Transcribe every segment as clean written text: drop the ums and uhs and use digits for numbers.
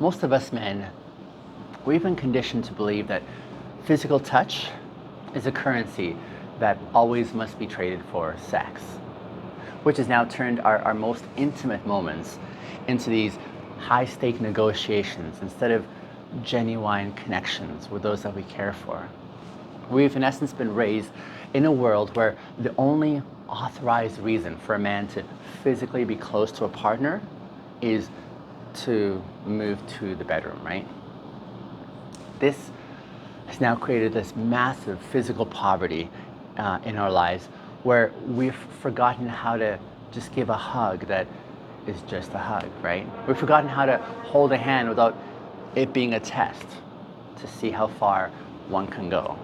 most of us men, we've been conditioned to believe that physical touch is a currency that always must be traded for sex, which has now turned our most intimate moments into these high-stake negotiations instead of genuine connections with those that we care for. We've in essence been raised in a world where the only authorized reason for a man to physically be close to a partner is to move to the bedroom, right? This has now created this massive physical poverty in our lives where we've forgotten how to just give a hug that is just a hug, right? We've forgotten how to hold a hand without it being a test to see how far one can go.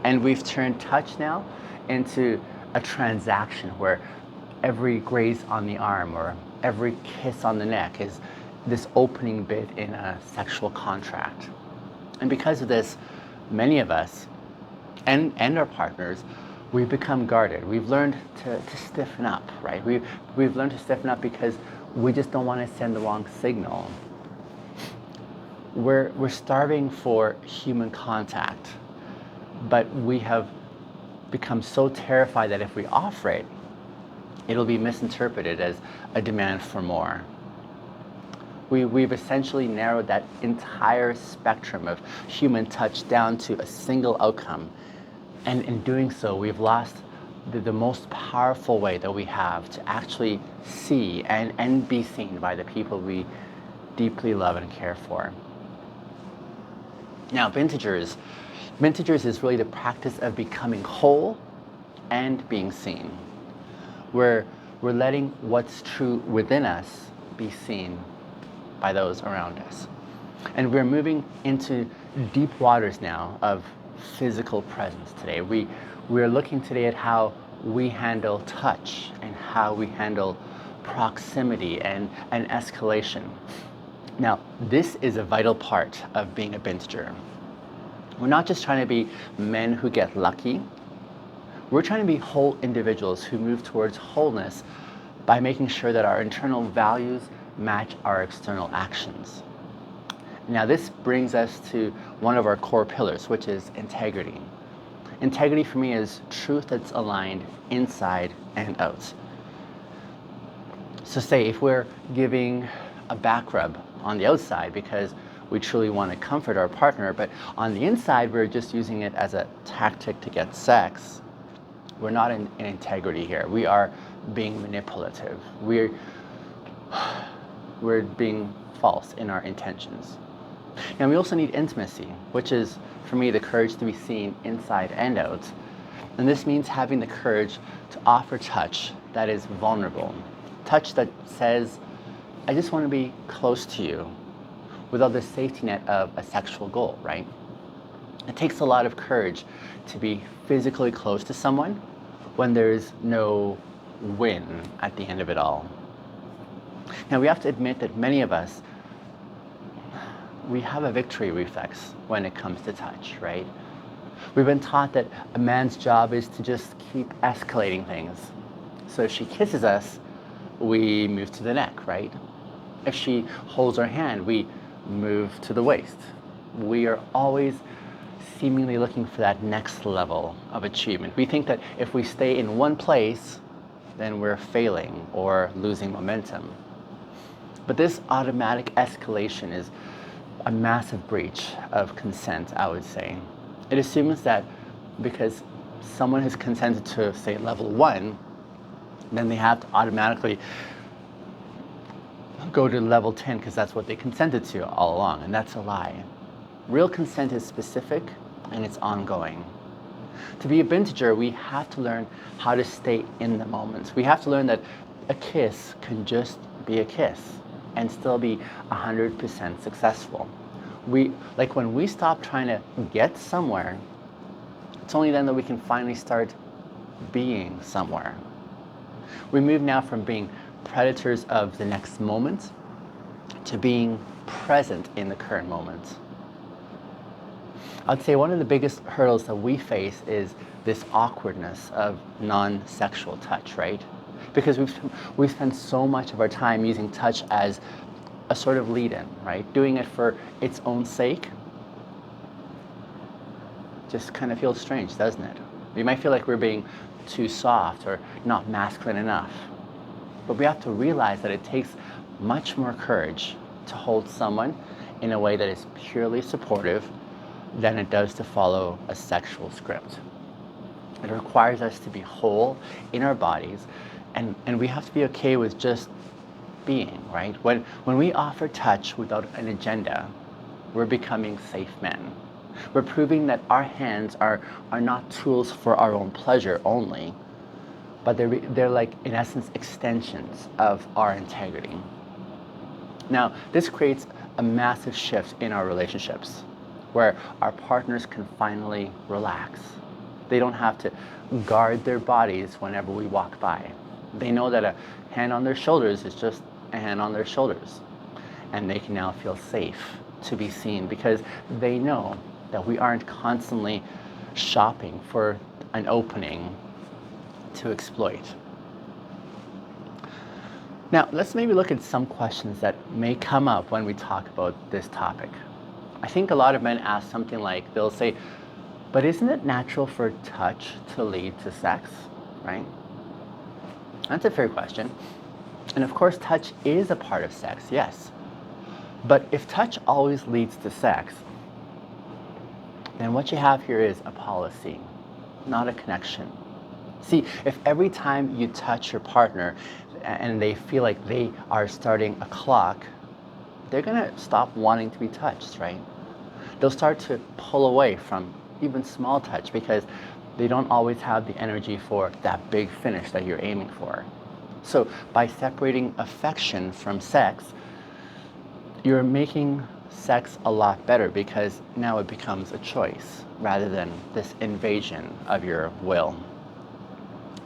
And we've turned touch now into a transaction where every graze on the arm or every kiss on the neck is this opening bid in a sexual contract. And because of this, many of us and our partners, we've become guarded. We've learned to stiffen up, right? We've learned to stiffen up because we just don't want to send the wrong signal. We're starving for human contact, but we have become so terrified that if we offer it, it'll be misinterpreted as a demand for more. We've essentially narrowed that entire spectrum of human touch down to a single outcome. And in doing so, we've lost the most powerful way that we have to actually see and be seen by the people we deeply love and care for. Now, Bintegers is really the practice of becoming whole and being seen. We're letting what's true within us be seen by those around us. And we're moving into deep waters now of physical presence today. We're looking today at how we handle touch and how we handle proximity and escalation. Now, this is a vital part of being a Binteger. We're not just trying to be men who get lucky. We're trying to be whole individuals who move towards wholeness by making sure that our internal values match our external actions. Now, this brings us to one of our core pillars, which is integrity. Integrity for me is truth that's aligned inside and out. So say if we're giving a back rub on the outside because we truly want to comfort our partner, but on the inside we're just using it as a tactic to get sex, we're not in integrity here. We are being manipulative. We're being false in our intentions. And we also need intimacy, which is, for me, the courage to be seen inside and out. And this means having the courage to offer touch that is vulnerable. Touch that says, I just want to be close to you, without the safety net of a sexual goal, right? It takes a lot of courage to be physically close to someone when there's no win at the end of it all. Now, we have to admit that many of us, we have a victory reflex when it comes to touch, right? We've been taught that a man's job is to just keep escalating things. So if she kisses us, we move to the neck, right? If she holds our hand, we move to the waist. We are always seemingly looking for that next level of achievement. We think that if we stay in one place, then we're failing or losing momentum. But this automatic escalation is a massive breach of consent, I would say. It assumes that because someone has consented to, say, level 1, then they have to automatically go to level 10 because that's what they consented to all along, and that's a lie. Real consent is specific and it's ongoing. To be a Binteger, we have to learn how to stay in the moment. We have to learn that a kiss can just be a kiss and still be 100% successful. When we stop trying to get somewhere, it's only then that we can finally start being somewhere. We move now from being predators of the next moment to being present in the current moment. I'd say one of the biggest hurdles that we face is this awkwardness of non-sexual touch, right? Because we've spent so much of our time using touch as a sort of lead-in, right? Doing it for its own sake just kind of feels strange, doesn't it? We might feel like we're being too soft or not masculine enough. But we have to realize that it takes much more courage to hold someone in a way that is purely supportive than it does to follow a sexual script. It requires us to be whole in our bodies, and we have to be okay with just being, right? When we offer touch without an agenda, we're becoming safe men. We're proving that our hands are not tools for our own pleasure only, but they're like, in essence, extensions of our integrity. Now, this creates a massive shift in our relationships, where our partners can finally relax. They don't have to guard their bodies whenever we walk by. They know that a hand on their shoulders is just a hand on their shoulders. And they can now feel safe to be seen because they know that we aren't constantly shopping for an opening to exploit. Now, let's maybe look at some questions that may come up when we talk about this topic. I think a lot of men ask something like, they'll say, but isn't it natural for touch to lead to sex, right? That's a fair question. And of course, touch is a part of sex, yes. But if touch always leads to sex, then what you have here is a policy, not a connection. See, if every time you touch your partner and they feel like they are starting a clock, they're gonna stop wanting to be touched, right? They'll start to pull away from even small touch because they don't always have the energy for that big finish that you're aiming for. So by separating affection from sex, you're making sex a lot better because now it becomes a choice rather than this invasion of your will.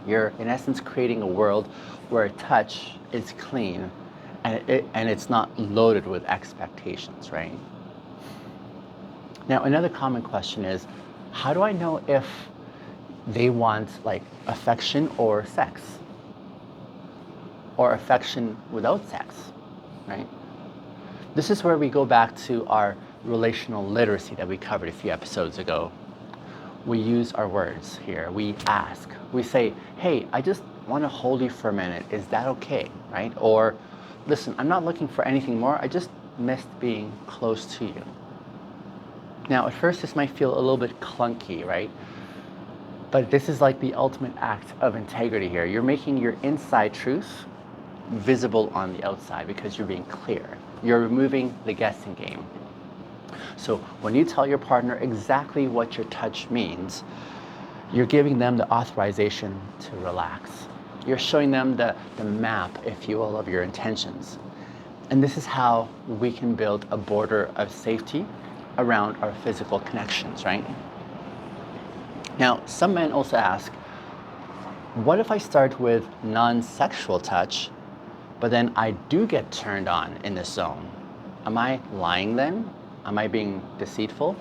You're in essence creating a world where touch is clean and it's not loaded with expectations, right? Now, another common question is, how do I know if they want like affection or sex? Or affection without sex, right? This is where we go back to our relational literacy that we covered a few episodes ago. We use our words here. We ask. We say, hey, I just want to hold you for a minute. Is that okay, right? Or, listen, I'm not looking for anything more. I just missed being close to you. Now, at first, this might feel a little bit clunky, right? But this is like the ultimate act of integrity here. You're making your inside truth visible on the outside because you're being clear. You're removing the guessing game. So when you tell your partner exactly what your touch means, you're giving them the authorization to relax. You're showing them the map, if you will, of your intentions. And this is how we can build a border of safety around our physical connections, right? Now, some men also ask, what if I start with non-sexual touch, but then I do get turned on in this zone? Am I lying then? Am I being deceitful?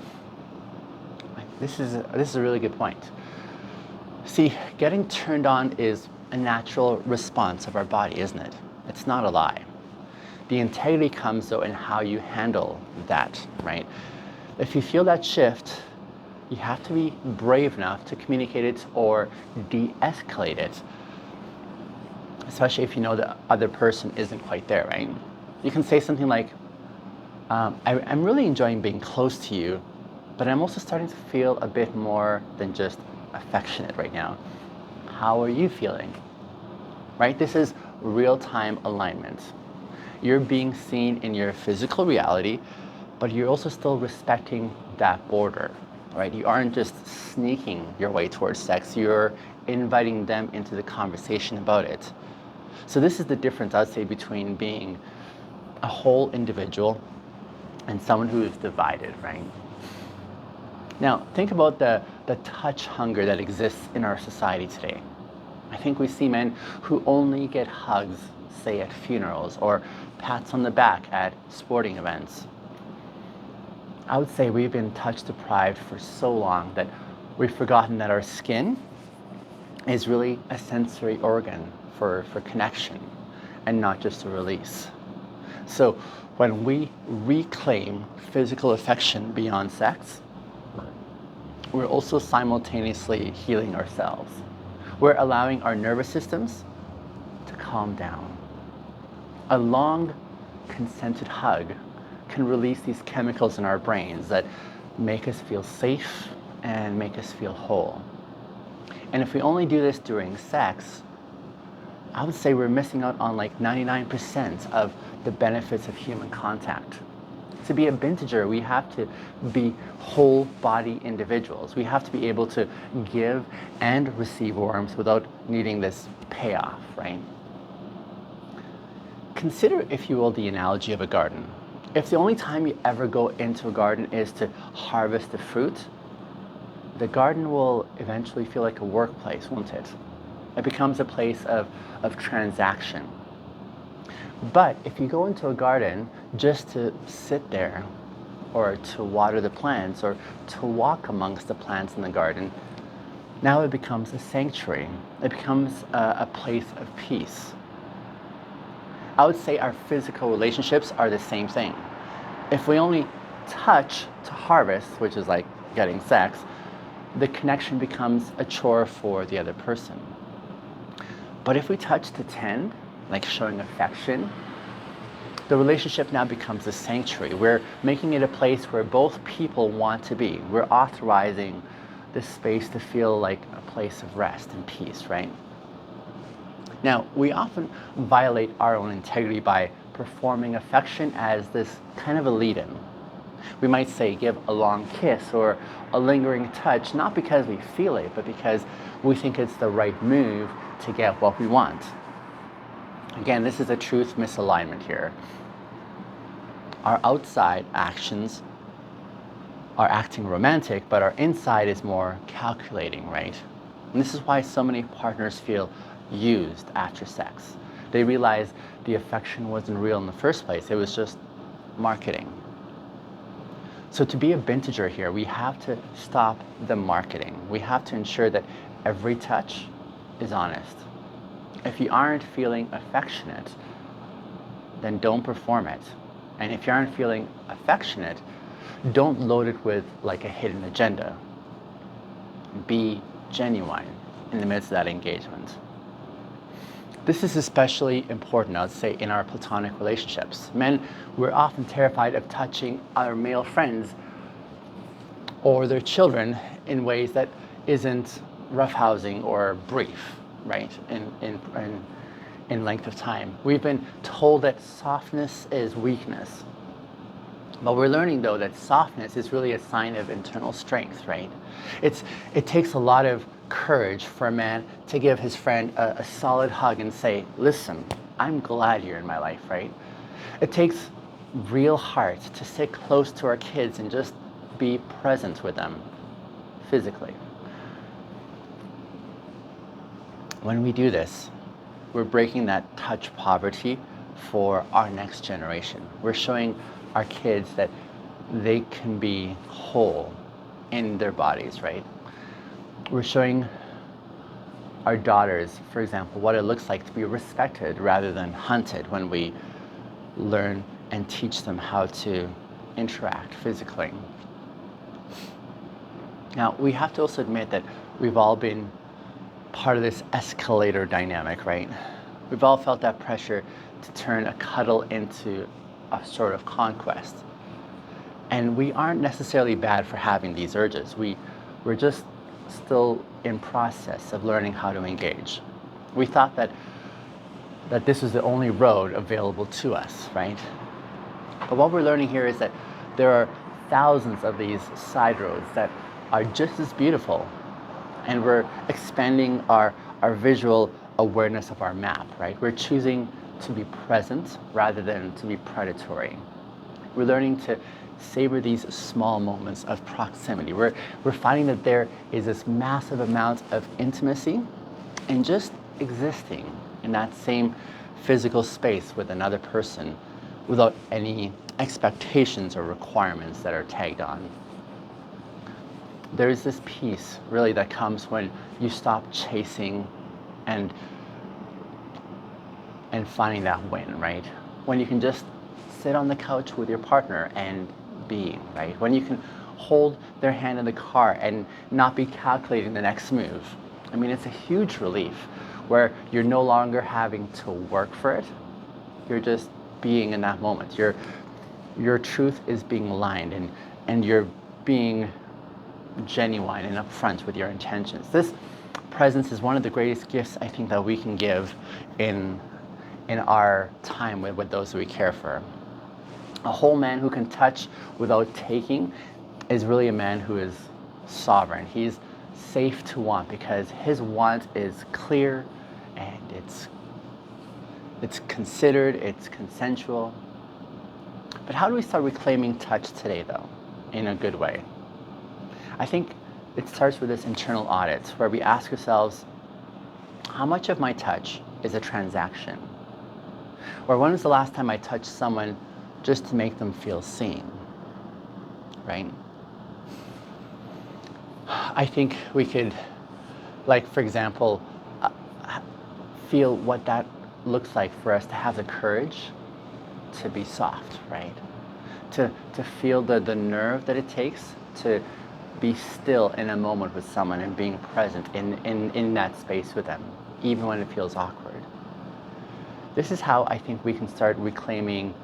This is a really good point. See, getting turned on is a natural response of our body, isn't it? It's not a lie. The integrity comes though in how you handle that, right? If you feel that shift, you have to be brave enough to communicate it or de-escalate it, especially if you know the other person isn't quite there, right? You can say something like, I'm really enjoying being close to you, but I'm also starting to feel a bit more than just affectionate right now. How are you feeling? Right? This is real-time alignment. You're being seen in your physical reality, but you're also still respecting that border, right? You aren't just sneaking your way towards sex, you're inviting them into the conversation about it. So this is the difference, I'd say, between being a whole individual and someone who is divided, right? Now, think about the touch hunger that exists in our society today. I think we see men who only get hugs, say at funerals, or pats on the back at sporting events. I would say we've been touch deprived for so long that we've forgotten that our skin is really a sensory organ for connection and not just a release. So when we reclaim physical affection beyond sex, we're also simultaneously healing ourselves. We're allowing our nervous systems to calm down. A long, consented hug can release these chemicals in our brains that make us feel safe and make us feel whole. And if we only do this during sex, I would say we're missing out on like 99% of the benefits of human contact. To be a Binteger, we have to be whole body individuals. We have to be able to give and receive warmth without needing this payoff, right? Consider, if you will, the analogy of a garden. If the only time you ever go into a garden is to harvest the fruit, the garden will eventually feel like a workplace, won't it? It becomes a place of transaction. But if you go into a garden just to sit there, or to water the plants, or to walk amongst the plants in the garden, now it becomes a sanctuary. It becomes a place of peace. I would say our physical relationships are the same thing. If we only touch to harvest, which is like getting sex, the connection becomes a chore for the other person. But if we touch to tend, like showing affection, the relationship now becomes a sanctuary. We're making it a place where both people want to be. We're authorizing this space to feel like a place of rest and peace, right? Now, we often violate our own integrity by performing affection as this kind of a lead-in. We might say give a long kiss or a lingering touch, not because we feel it, but because we think it's the right move to get what we want. Again, this is a truth misalignment here. Our outside actions are acting romantic, but our inside is more calculating, right? And this is why so many partners feel used after sex. They realize the affection wasn't real in the first place, it was just marketing. So to be a Binteger here, we have to stop the marketing. We have to ensure that every touch is honest. If you aren't feeling affectionate, then don't perform it. And if you aren't feeling affectionate, don't load it with like a hidden agenda. Be genuine in the midst of that engagement. This is especially important, I would say, in our platonic relationships. Men, we're often terrified of touching our male friends or their children in ways that isn't roughhousing or brief, right, in length of time. We've been told that softness is weakness. But we're learning, though, that softness is really a sign of internal strength, right? It takes a lot of courage for a man to give his friend a solid hug and say, listen, I'm glad you're in my life, right? It takes real heart to sit close to our kids and just be present with them physically. When we do this, we're breaking that touch poverty for our next generation. We're showing our kids that they can be whole in their bodies, right? We're showing our daughters, for example, what it looks like to be respected rather than hunted when we learn and teach them how to interact physically. Now, we have to also admit that we've all been part of this escalator dynamic, right? We've all felt that pressure to turn a cuddle into a sort of conquest. And we aren't necessarily bad for having these urges. We're just still in process of learning how to engage. We thought that this was the only road available to us, right? But what we're learning here is that there are thousands of these side roads that are just as beautiful, and we're expanding our visual awareness of our map, right? We're choosing to be present rather than to be predatory. We're learning to savor these small moments of proximity. We're finding that there is this massive amount of intimacy in just existing in that same physical space with another person without any expectations or requirements that are tagged on. There's this peace really that comes when you stop chasing and finding that win, right? When you can just sit on the couch with your partner and be, right? When you can hold their hand in the car and not be calculating the next move. I mean, it's a huge relief where you're no longer having to work for it. You're just being in that moment. Your truth is being aligned, and you're being genuine and upfront with your intentions. This presence is one of the greatest gifts I think that we can give in our time with those that we care for. A whole man who can touch without taking is really a man who is sovereign. He's safe to want because his want is clear and it's considered, it's consensual. But how do we start reclaiming touch today, though, in a good way? I think it starts with this internal audit where we ask ourselves, how much of my touch is a transaction? Or when was the last time I touched someone just to make them feel seen, right? I think we could, like, for example, feel what that looks like for us to have the courage to be soft, right? To feel the nerve that it takes to be still in a moment with someone and being present in that space with them, even when it feels awkward. This is how I think we can start reclaiming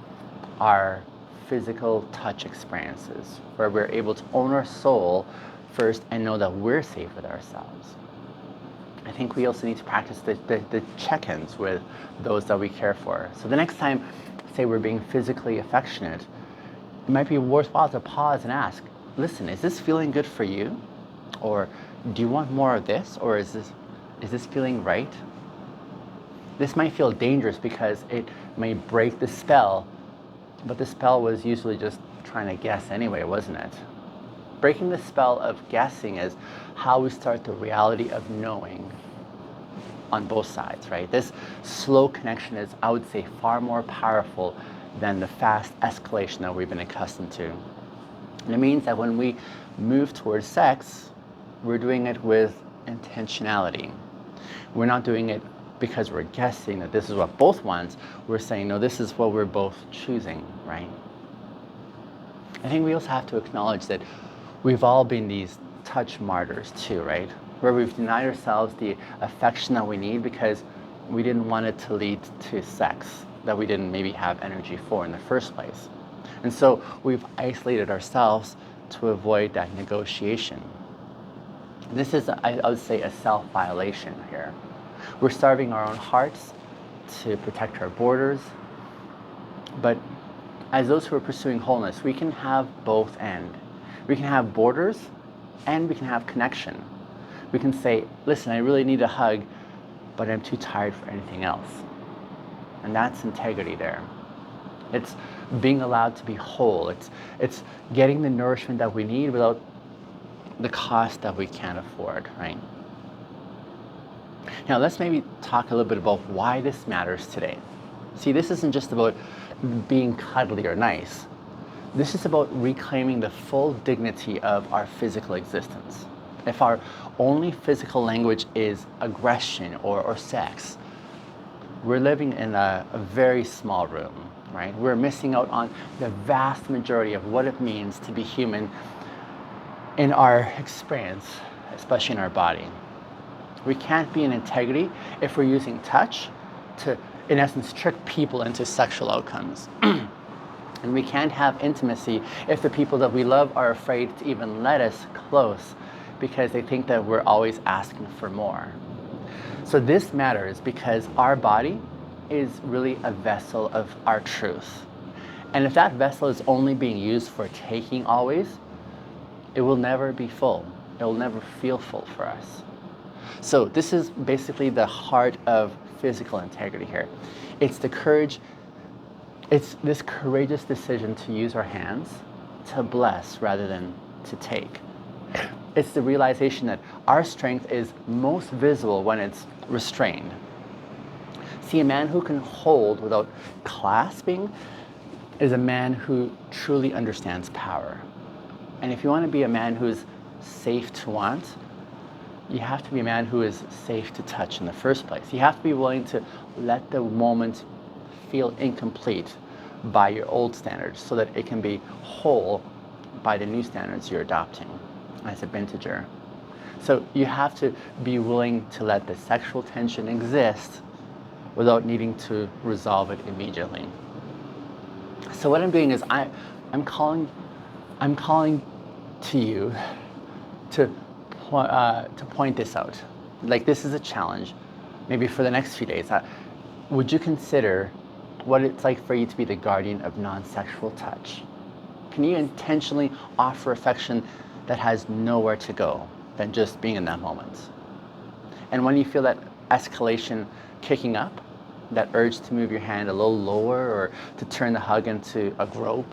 our physical touch experiences, where we're able to own our soul first and know that we're safe with ourselves. I think we also need to practice the check-ins with those that we care for. So the next time, say we're being physically affectionate, it might be worthwhile to pause and ask, listen, is this feeling good for you? Or do you want more of this? Or is this feeling right? This might feel dangerous because it may break the spell, but the spell was usually just trying to guess anyway, wasn't it? Breaking the spell of guessing is how we start the reality of knowing on both sides, right? This slow connection is, I would say, far more powerful than the fast escalation that we've been accustomed to. And it means that when we move towards sex, we're doing it with intentionality. We're not doing it because we're guessing that this is what both want. We're saying, no, this is what we're both choosing, right? I think we also have to acknowledge that we've all been these touch martyrs too, right? Where we've denied ourselves the affection that we need because we didn't want it to lead to sex that we didn't maybe have energy for in the first place. And so we've isolated ourselves to avoid that negotiation. This is, I would say, a self-violation here. We're starving our own hearts to protect our borders. But as those who are pursuing wholeness, we can have both and. We can have borders and we can have connection. We can say, listen, I really need a hug, but I'm too tired for anything else. And that's integrity there. It's being allowed to be whole. It's getting the nourishment that we need without the cost that we can't afford, right? Now let's maybe talk a little bit about why this matters today. See, this isn't just about being cuddly or nice. This is about reclaiming the full dignity of our physical existence. If our only physical language is aggression or sex, we're living in a very small room, right? We're missing out on the vast majority of what it means to be human in our experience, especially in our body. We can't be in integrity if we're using touch to, in essence, trick people into sexual outcomes. And we can't have intimacy if the people that we love are afraid to even let us close because they think that we're always asking for more. So this matters because our body is really a vessel of our truth. And if that vessel is only being used for taking always, it will never be full. It will never feel full for us. So this is basically the heart of physical integrity here. It's the courage, it's this courageous decision to use our hands to bless rather than to take. It's the realization that our strength is most visible when it's restrained. See, a man who can hold without clasping is a man who truly understands power. And if you want to be a man who's safe to want, you have to be a man who is safe to touch in the first place. You have to be willing to let the moment feel incomplete by your old standards so that it can be whole by the new standards you're adopting as a binteger. So you have to be willing to let the sexual tension exist without needing to resolve it immediately. So what I'm doing is I'm calling to you to point this out. Like, this is a challenge. Maybe for the next few days, would you consider what it's like for you to be the guardian of non-sexual touch? Can you intentionally offer affection that has nowhere to go than just being in that moment? And when you feel that escalation kicking up, that urge to move your hand a little lower or to turn the hug into a grope,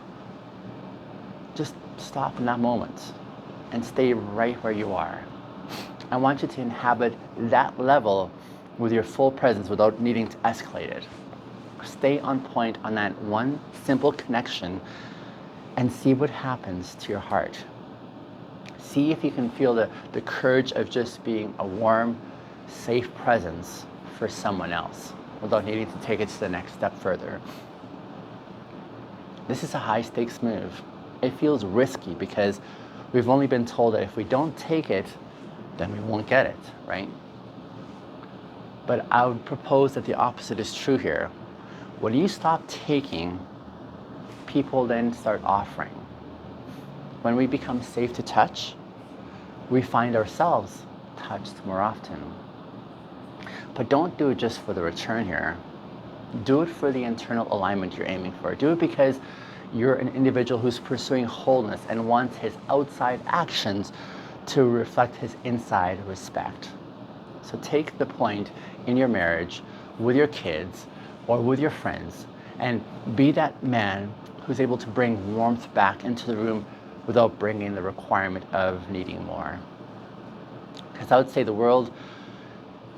just stop in that moment and stay right where you are. I want you to inhabit that level with your full presence without needing to escalate it. Stay on point on that one simple connection and see what happens to your heart. See if you can feel the courage of just being a warm, safe presence for someone else without needing to take it to the next step further. This is a high stakes move. It feels risky because we've only been told that if we don't take it, then we won't get it, right? But I would propose that the opposite is true here. When you stop taking, people then start offering. When we become safe to touch, we find ourselves touched more often. But don't do it just for the return here. Do it for the internal alignment you're aiming for. Do it because you're an individual who's pursuing wholeness and wants his outside actions to reflect his inside respect. So take the point in your marriage, with your kids, or with your friends, and be that man who's able to bring warmth back into the room without bringing the requirement of needing more. Because I would say the world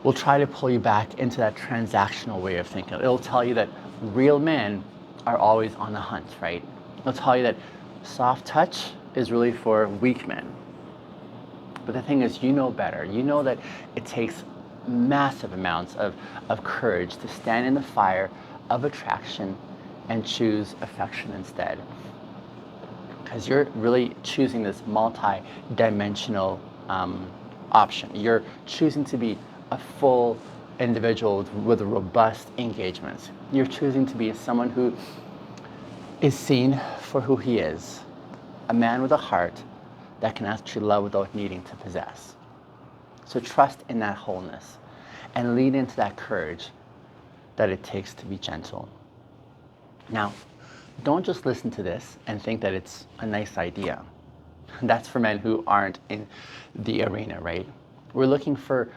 will try to pull you back into that transactional way of thinking. It'll tell you that real men are always on the hunt, right? It'll tell you that soft touch is really for weak men. But the thing is, you know better. You know that it takes massive amounts of courage to stand in the fire of attraction and choose affection instead. Because you're really choosing this multi-dimensional option. You're choosing to be a full individual with a robust engagement. You're choosing to be someone who is seen for who he is, a man with a heart that can actually love without needing to possess. So trust in that wholeness and lean into that courage that it takes to be gentle. Now, don't just listen to this and think that it's a nice idea. That's for men who aren't in the arena, right? We're looking for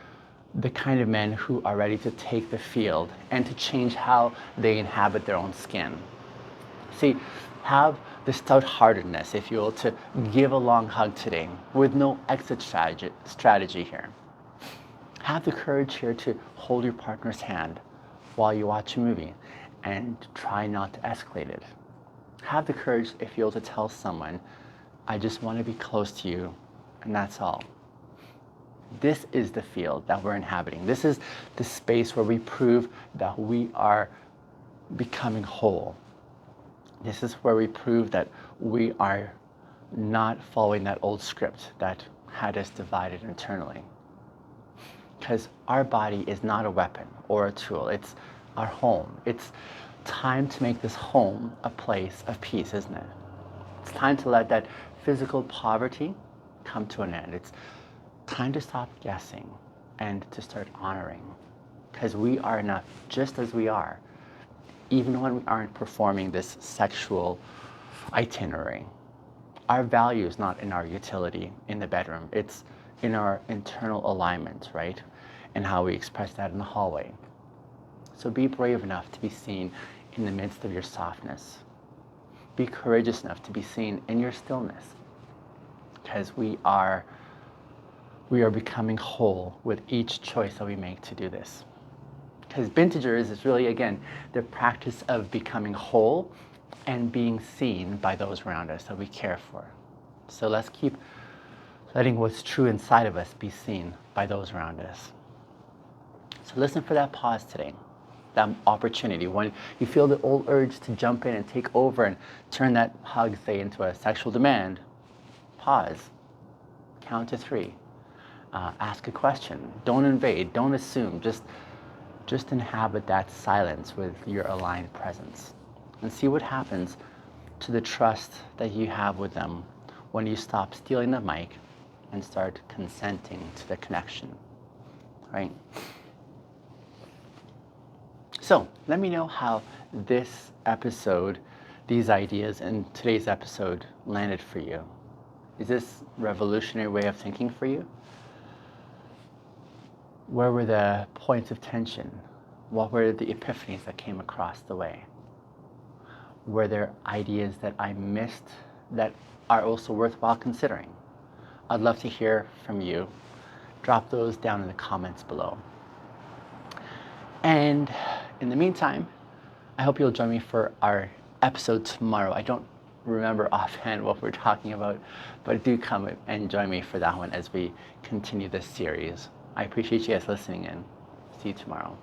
the kind of men who are ready to take the field and to change how they inhabit their own skin. See, have the stout-heartedness, if you will, to give a long hug today with no exit strategy here. Have the courage here to hold your partner's hand while you watch a movie and try not to escalate it. Have the courage, if you will, to tell someone, I just want to be close to you, and that's all. This is the field that we're inhabiting. This is the space where we prove that we are becoming whole. This is where we prove that we are not following that old script that had us divided internally. Because our body is not a weapon or a tool. It's our home. It's time to make this home a place of peace, isn't it? It's time to let that physical poverty come to an end. It's time to stop guessing and to start honoring. Because we are enough just as we are, even when we aren't performing this sexual itinerary. Our value is not in our utility in the bedroom. It's in our internal alignment, right? And how we express that in the hallway. So be brave enough to be seen in the midst of your softness. Be courageous enough to be seen in your stillness. Because we are becoming whole with each choice that we make to do this. Because Bintegers is really, again, the practice of becoming whole and being seen by those around us that we care for. So let's keep letting what's true inside of us be seen by those around us. So listen for that pause today. that opportunity, when you feel the old urge to jump in and take over and turn that hug, say, into a sexual demand, pause, count to 3, ask a question, don't invade, don't assume, just inhabit that silence with your aligned presence and see what happens to the trust that you have with them when you stop stealing the mic and start consenting to the connection, right? So let me know how this episode, these ideas in today's episode landed for you. Is this a revolutionary way of thinking for you? Where were the points of tension? What were the epiphanies that came across the way? Were there ideas that I missed that are also worthwhile considering? I'd love to hear from you. Drop those down in the comments below. And in the meantime, I hope you'll join me for our episode tomorrow. I don't remember offhand what we're talking about, but do come and join me for that one as we continue this series. I appreciate you guys listening in. See you tomorrow.